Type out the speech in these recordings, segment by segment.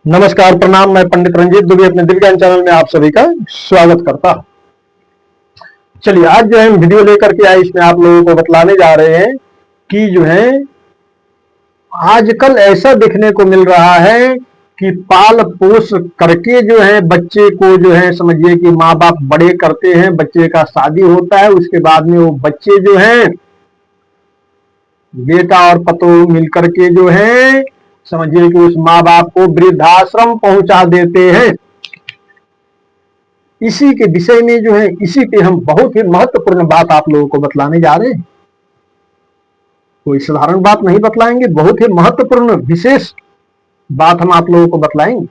नमस्कार, प्रणाम। मैं पंडित रंजीत दुबे अपने दिव्य ज्ञान चैनल में आप सभी का स्वागत करता हूं। चलिए, आज जो है हम वीडियो लेकर के आए, इसमें आप लोगों को बतलाने जा रहे हैं कि जो है आजकल ऐसा देखने को मिल रहा है कि पाल पोस करके जो है बच्चे को जो है समझिए कि माँ बाप बड़े करते हैं, बच्चे का शादी होता है, उसके बाद में वो बच्चे जो हैं बेटा और पतोह मिलकर के जो है समझिए कि उस माँ बाप को वृद्धाश्रम पहुंचा देते हैं। इसी के विषय में जो है इसी पे हम बहुत ही महत्वपूर्ण बात आप लोगों को बतलाने जा रहे हैं। कोई साधारण बात नहीं बतलाएंगे, बहुत ही महत्वपूर्ण विशेष बात हम आप लोगों को बतलाएंगे।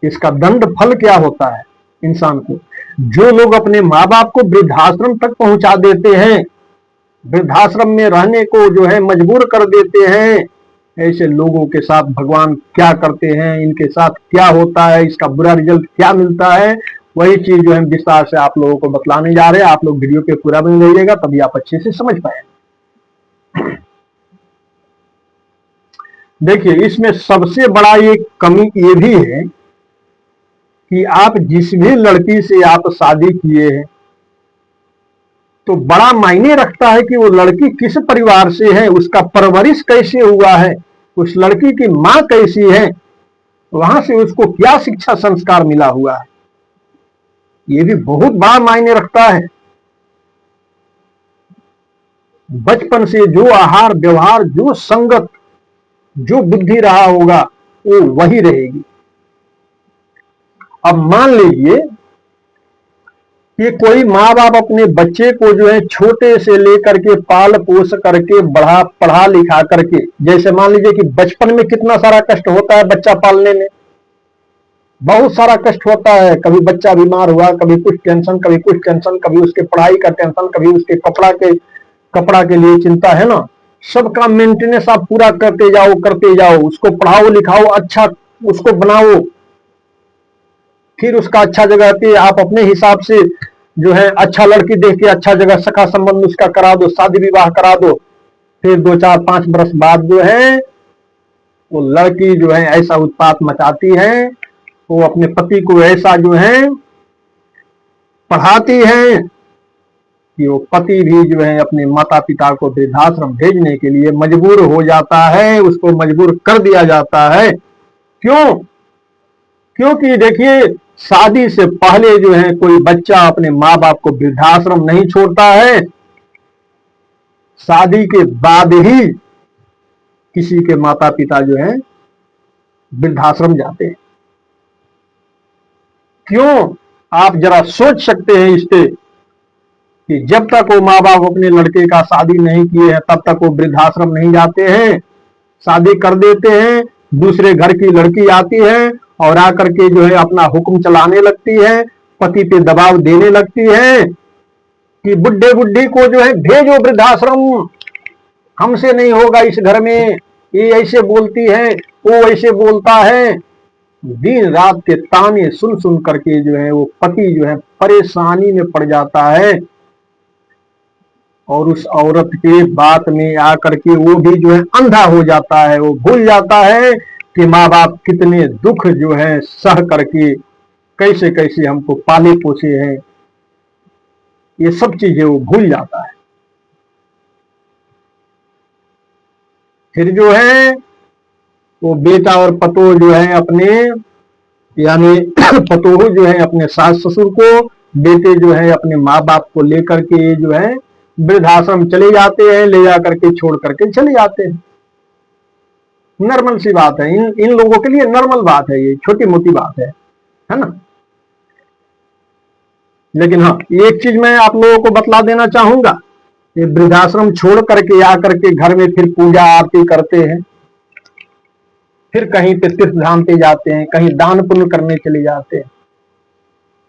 इसका दंड फल क्या होता है इंसान को। जो लोग अपने माँ बाप को वृद्धाश्रम तक पहुंचा देते हैं, वृद्धाश्रम में रहने को जो है मजबूर कर देते हैं, ऐसे लोगों के साथ भगवान क्या करते हैं, इनके साथ क्या होता है, इसका बुरा रिजल्ट क्या मिलता है, वही चीज जो है विस्तार से आप लोगों को बतलाने जा रहे हैं। आप लोग वीडियो पे पूरा बने रहिएगा, तभी आप अच्छे से समझ पाएंगे। देखिए, इसमें सबसे बड़ा ये कमी ये भी है कि आप जिस भी लड़की से आप शादी किए हैं तो बड़ा मायने रखता है कि वो लड़की किस परिवार से है, उसका परवरिश कैसे हुआ है, उस लड़की की मां कैसी है, वहां से उसको क्या शिक्षा संस्कार मिला हुआ है, ये भी बहुत बड़ा मायने रखता है। बचपन से जो आहार व्यवहार, जो संगत, जो बुद्धि रहा होगा वो वही रहेगी। अब मान लीजिए कि कोई माँ बाप अपने बच्चे को जो है छोटे से लेकर के पाल पोस करके पढ़ा लिखा करके, जैसे मान लीजिए कि बचपन में कितना सारा कष्ट होता है बच्चा पालने में, बहुत सारा कष्ट होता है। कभी बच्चा बीमार हुआ, कभी कुछ टेंशन, कभी कुछ टेंशन, कभी उसके पढ़ाई का टेंशन, कभी उसके कपड़ा के लिए चिंता, है ना। सबका मेंटेनेंस आप पूरा करते जाओ, उसको पढ़ाओ लिखाओ, अच्छा उसको बनाओ, फिर उसका अच्छा जगह पे आप अपने हिसाब से जो है अच्छा लड़की देख के अच्छा जगह सखा संबंध उसका करा दो, शादी विवाह करा दो। फिर 2 4 5 बरस बाद जो है वो लड़की जो है ऐसा उत्पात मचाती है, वो अपने पति को ऐसा जो है पढ़ाती है कि वो पति भी जो है अपने माता पिता को वृद्धाश्रम भेजने के लिए मजबूर हो जाता है, उसको मजबूर कर दिया जाता है। क्यों? क्योंकि देखिए, शादी से पहले जो है कोई बच्चा अपने माँ बाप को वृद्धाश्रम नहीं छोड़ता है, शादी के बाद ही किसी के माता पिता जो है वृद्धाश्रम जाते हैं। क्यों? आप जरा सोच सकते हैं इस पे कि जब तक वो माँ बाप अपने लड़के का शादी नहीं किए हैं तब तक वो वृद्धाश्रम नहीं जाते हैं। शादी कर देते हैं, दूसरे घर की लड़की आती है और आकर के जो है अपना हुक्म चलाने लगती है, पति पे दबाव देने लगती है कि बुढ़े बुढ़ी को जो है भेजो वृद्धाश्रम, हमसे नहीं होगा इस घर में, ये ऐसे बोलती है, वो ऐसे बोलता है। दिन रात के ताने सुन सुन करके जो है वो पति जो है परेशानी में पड़ जाता है और उस औरत के बात में आकर के वो भी जो है अंधा हो जाता है। वो भूल जाता है कि माँ बाप कितने दुख जो है सह करके कैसे कैसे हमको पाले पोसे हैं, ये सब चीजें वो भूल जाता है। फिर जो है वो बेटा और पतोह जो है अपने यानी पतोह जो है अपने सास ससुर को, बेटे जो है अपने माँ बाप को लेकर के जो है वृद्धाश्रम चले जाते हैं, ले जाकर के छोड़ करके चले जाते हैं। नॉर्मल सी बात है, इन लोगों के लिए नॉर्मल बात है, ये छोटी मोटी बात है ना। लेकिन हाँ, एक चीज मैं आप लोगों को बतला देना चाहूंगा, ये वृद्धाश्रम छोड़ करके आकर के घर में फिर पूजा आरती करते हैं, फिर कहीं पे तीर्थ धाम पे जाते हैं, कहीं दान पुण्य करने चले जाते हैं।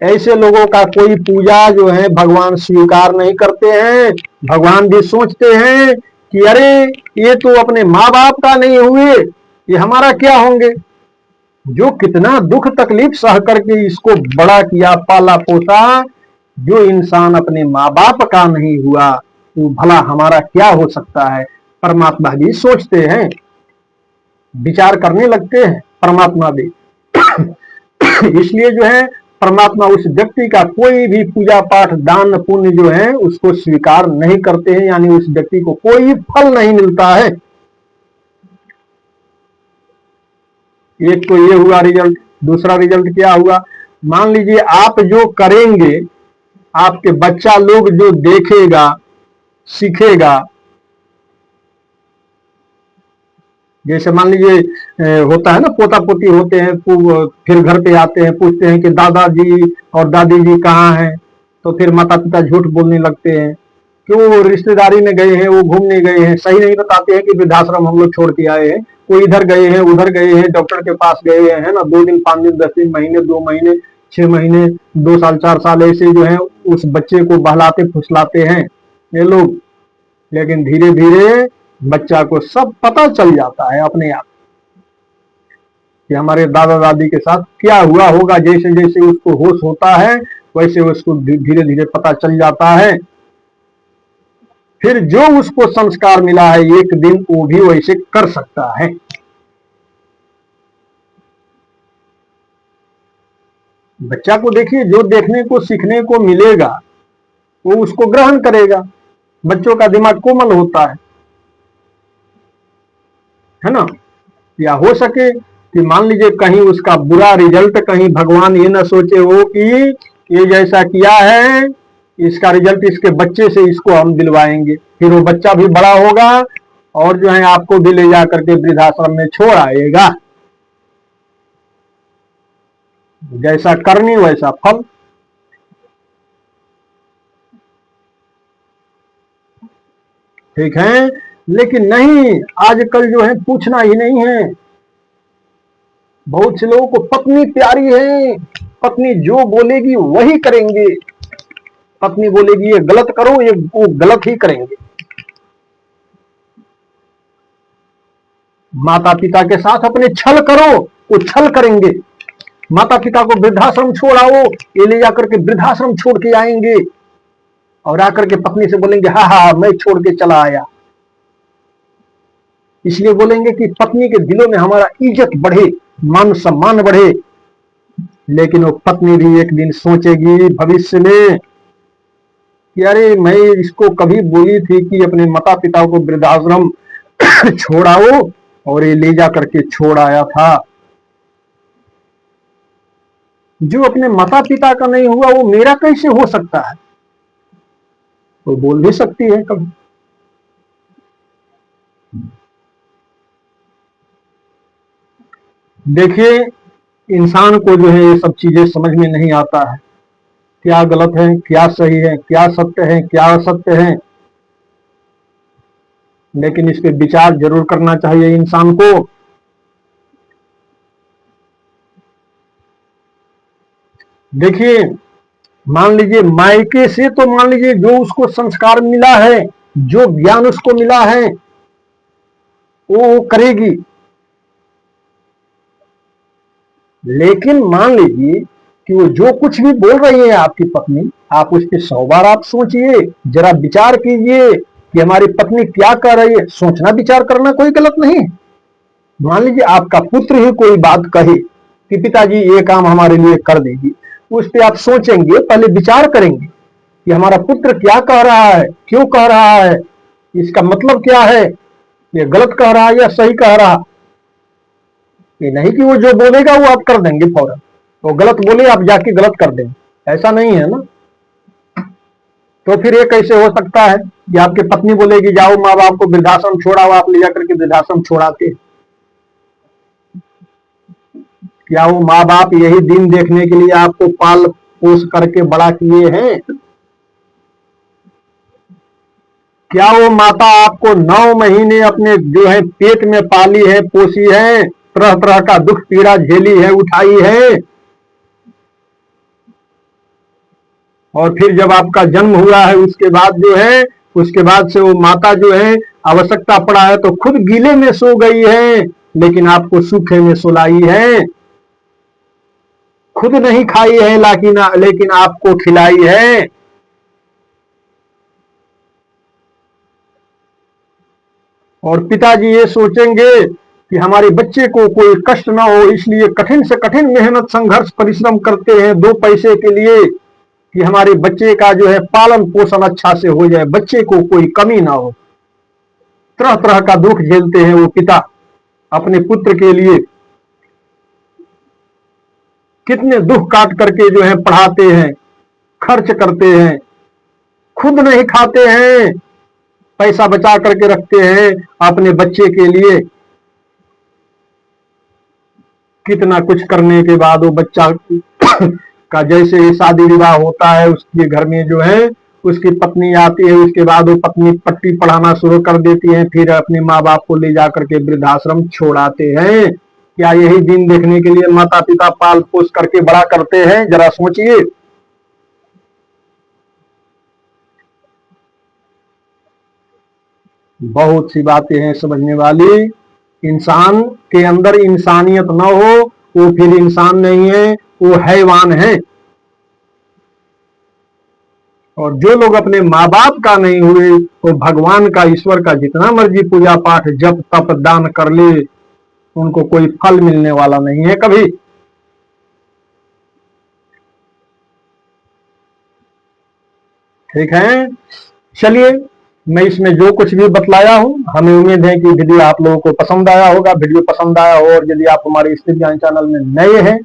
ऐसे लोगों का कोई पूजा जो है भगवान स्वीकार नहीं करते हैं। भगवान भी सोचते हैं कि अरे ये तो अपने माँ बाप का नहीं हुए, ये हमारा क्या होंगे। जो कितना दुख तकलीफ सह करके इसको बड़ा किया पाला पोसा, जो इंसान अपने माँ बाप का नहीं हुआ वो भला हमारा क्या हो सकता है। परमात्मा भी सोचते हैं, विचार करने लगते हैं परमात्मा दे। इसलिए जो है परमात्मा उस व्यक्ति का कोई भी पूजा पाठ दान पुण्य जो है उसको स्वीकार नहीं करते हैं, यानी उस व्यक्ति को कोई फल नहीं मिलता है। एक तो ये हुआ रिजल्ट। दूसरा रिजल्ट क्या हुआ, मान लीजिए आप जो करेंगे, आपके बच्चा लोग जो देखेगा सीखेगा। जैसे मान लीजिए होता है ना, पोता पोती होते हैं, फिर घर पे आते हैं, पूछते हैं कि दादाजी और दादी जी कहाँ हैं, तो फिर माता पिता झूठ बोलने लगते हैं कि वो रिश्तेदारी में गए हैं, वो घूमने गए हैं, सही नहीं बताते हैं कि वृद्धाश्रम हम लोग छोड़ के आए हैं, कोई इधर गए हैं उधर गए हैं, डॉक्टर के पास गए हैं, है ना, 2 दिन 5 दिन 10 दिन महीने 2 महीने 6 महीने 2 साल 4 साल ऐसे जो है उस बच्चे को बहलाते फुसलाते हैं ये लोग। लेकिन धीरे धीरे बच्चा को सब पता चल जाता है अपने आप कि हमारे दादा दादी के साथ क्या हुआ होगा। जैसे जैसे उसको होश होता है वैसे उसको धीरे धीरे पता चल जाता है। फिर जो उसको संस्कार मिला है एक दिन वो भी वैसे कर सकता है। बच्चा को देखिए, जो देखने को सीखने को मिलेगा वो उसको ग्रहण करेगा। बच्चों का दिमाग कोमल होता है ना। या हो सके कि मान लीजिए कहीं उसका बुरा रिजल्ट, कहीं भगवान ये ना सोचे हो कि ये जैसा किया है इसका रिजल्ट इसके बच्चे से इसको हम दिलवाएंगे, फिर वो बच्चा भी बड़ा होगा और जो है आपको भी ले जा करके वृद्धाश्रम में छोड़ आएगा। जैसा करनी वैसा फल। ठीक है, लेकिन नहीं, आजकल जो है पूछना ही नहीं है। बहुत से लोगों को पत्नी प्यारी है, पत्नी जो बोलेगी वही करेंगे। पत्नी बोलेगी ये गलत करो, ये वो गलत ही करेंगे। माता पिता के साथ अपने छल करो, वो छल करेंगे। माता पिता को वृद्धाश्रम छोड़ आओ, ये ले जाकर के वृद्धाश्रम छोड़ के आएंगे और आकर के पत्नी से बोलेंगे हाँ हाँ मैं छोड़ के चला आया। इसलिए बोलेंगे कि पत्नी के दिलों में हमारा इज्जत बढ़े, मान सम्मान बढ़े। लेकिन वो पत्नी भी एक दिन सोचेगी भविष्य में कि अरे मैं इसको कभी बोली थी कि अपने माता पिता को वृद्धाश्रम छोड़ाओ और ये ले जा करके छोड़ आया था। जो अपने माता पिता का नहीं हुआ वो मेरा कैसे हो सकता है, तो बोल भी सकती है कभी। देखिए, इंसान को जो है ये सब चीजें समझ में नहीं आता है, क्या गलत है क्या सही है, क्या सत्य है क्या असत्य है। लेकिन इस पे विचार जरूर करना चाहिए इंसान को। देखिए, मान लीजिए मायके से, तो मान लीजिए जो उसको संस्कार मिला है, जो ज्ञान उसको मिला है वो करेगी। लेकिन मान लीजिए कि वो जो कुछ भी बोल रही है आपकी पत्नी, आप उस पर 100 बार आप सोचिए, जरा विचार कीजिए कि हमारी पत्नी क्या कर रही है। सोचना विचार करना कोई गलत नहीं। मान लीजिए आपका पुत्र ही कोई बात कहे कि पिताजी ये काम हमारे लिए कर देगी, उस पर आप सोचेंगे, पहले विचार करेंगे कि हमारा पुत्र क्या कह रहा है, क्यों कह रहा है, इसका मतलब क्या है, ये गलत कह रहा है या सही कह रहा। ये नहीं कि वो जो बोलेगा वो आप कर देंगे फौरन, वो गलत बोले आप जाके गलत कर देंगे, ऐसा नहीं है ना। तो फिर ये कैसे हो सकता है कि आपकी पत्नी बोलेगी जाओ माँ बाप को वृद्धाश्रम छोड़ाओ, आप ले जाकर के वृद्धाश्रम छोड़ाते। क्या वो माँ बाप यही दिन देखने के लिए आपको पाल पोस करके बड़ा किए हैं? क्या वो माता आपको 9 महीने अपने जो है पेट में पाली है, पोसी है, तरह तरह का दुख पीड़ा झेली है, उठाई है, और फिर जब आपका जन्म हुआ है उसके बाद जो है, उसके बाद से वो माता जो है आवश्यकता पड़ा है तो खुद गीले में सो गई है, लेकिन आपको सूखे में सुलाई है। खुद नहीं खाई है लेकिन आपको खिलाई है। और पिताजी ये सोचेंगे कि हमारे बच्चे को कोई कष्ट ना हो, इसलिए कठिन से कठिन मेहनत, संघर्ष, परिश्रम करते हैं 2 पैसे के लिए, कि हमारे बच्चे का जो है पालन पोषण अच्छा से हो जाए, बच्चे को कोई कमी ना हो। तरह तरह का दुख झेलते हैं वो पिता अपने पुत्र के लिए, कितने दुख काट करके जो है पढ़ाते हैं, खर्च करते हैं, खुद नहीं खाते हैं, पैसा बचा करके रखते हैं अपने बच्चे के लिए। कितना कुछ करने के बाद वो बच्चा का जैसे ही शादी विवाह होता है, उसके घर में जो है उसकी पत्नी आती है, उसके बाद वो पत्नी पट्टी पढ़ाना शुरू कर देती है, फिर अपने माँ बाप को ले जाकर के वृद्धाश्रम छोड़ाते हैं। क्या यही दिन देखने के लिए माता पिता पाल पोस करके बड़ा करते हैं? जरा सोचिए। बहुत सी बातें हैं समझने वाली। इंसान के अंदर इंसानियत न हो, वो फिर इंसान नहीं है, वो हैवान है। और जो लोग अपने माँ बाप का नहीं हुए, वो भगवान का, ईश्वर का जितना मर्जी पूजा पाठ जप तप दान कर ले, उनको कोई फल मिलने वाला नहीं है कभी। ठीक है, चलिए, मैं इसमें जो कुछ भी बतलाया हूं, हमें उम्मीद है कि वीडियो आप लोगों को पसंद आया होगा। वीडियो पसंद आया हो और यदि आप हमारे स्थित ज्ञान चैनल में नए हैं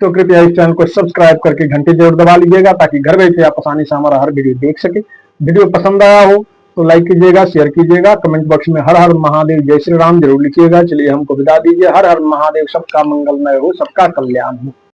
तो कृपया इस चैनल को सब्सक्राइब करके घंटी जरूर दबा लीजिएगा, ताकि घर बैठे आप आसानी से हमारा हर वीडियो देख सके। वीडियो पसंद आया हो तो लाइक कीजिएगा, शेयर कीजिएगा, कमेंट बॉक्स में हर हर महादेव जय श्री राम जरूर लिखिएगा। चलिए हमको विदा दीजिए। हर हर महादेव, सबका मंगलमय हो, सबका कल्याण हो।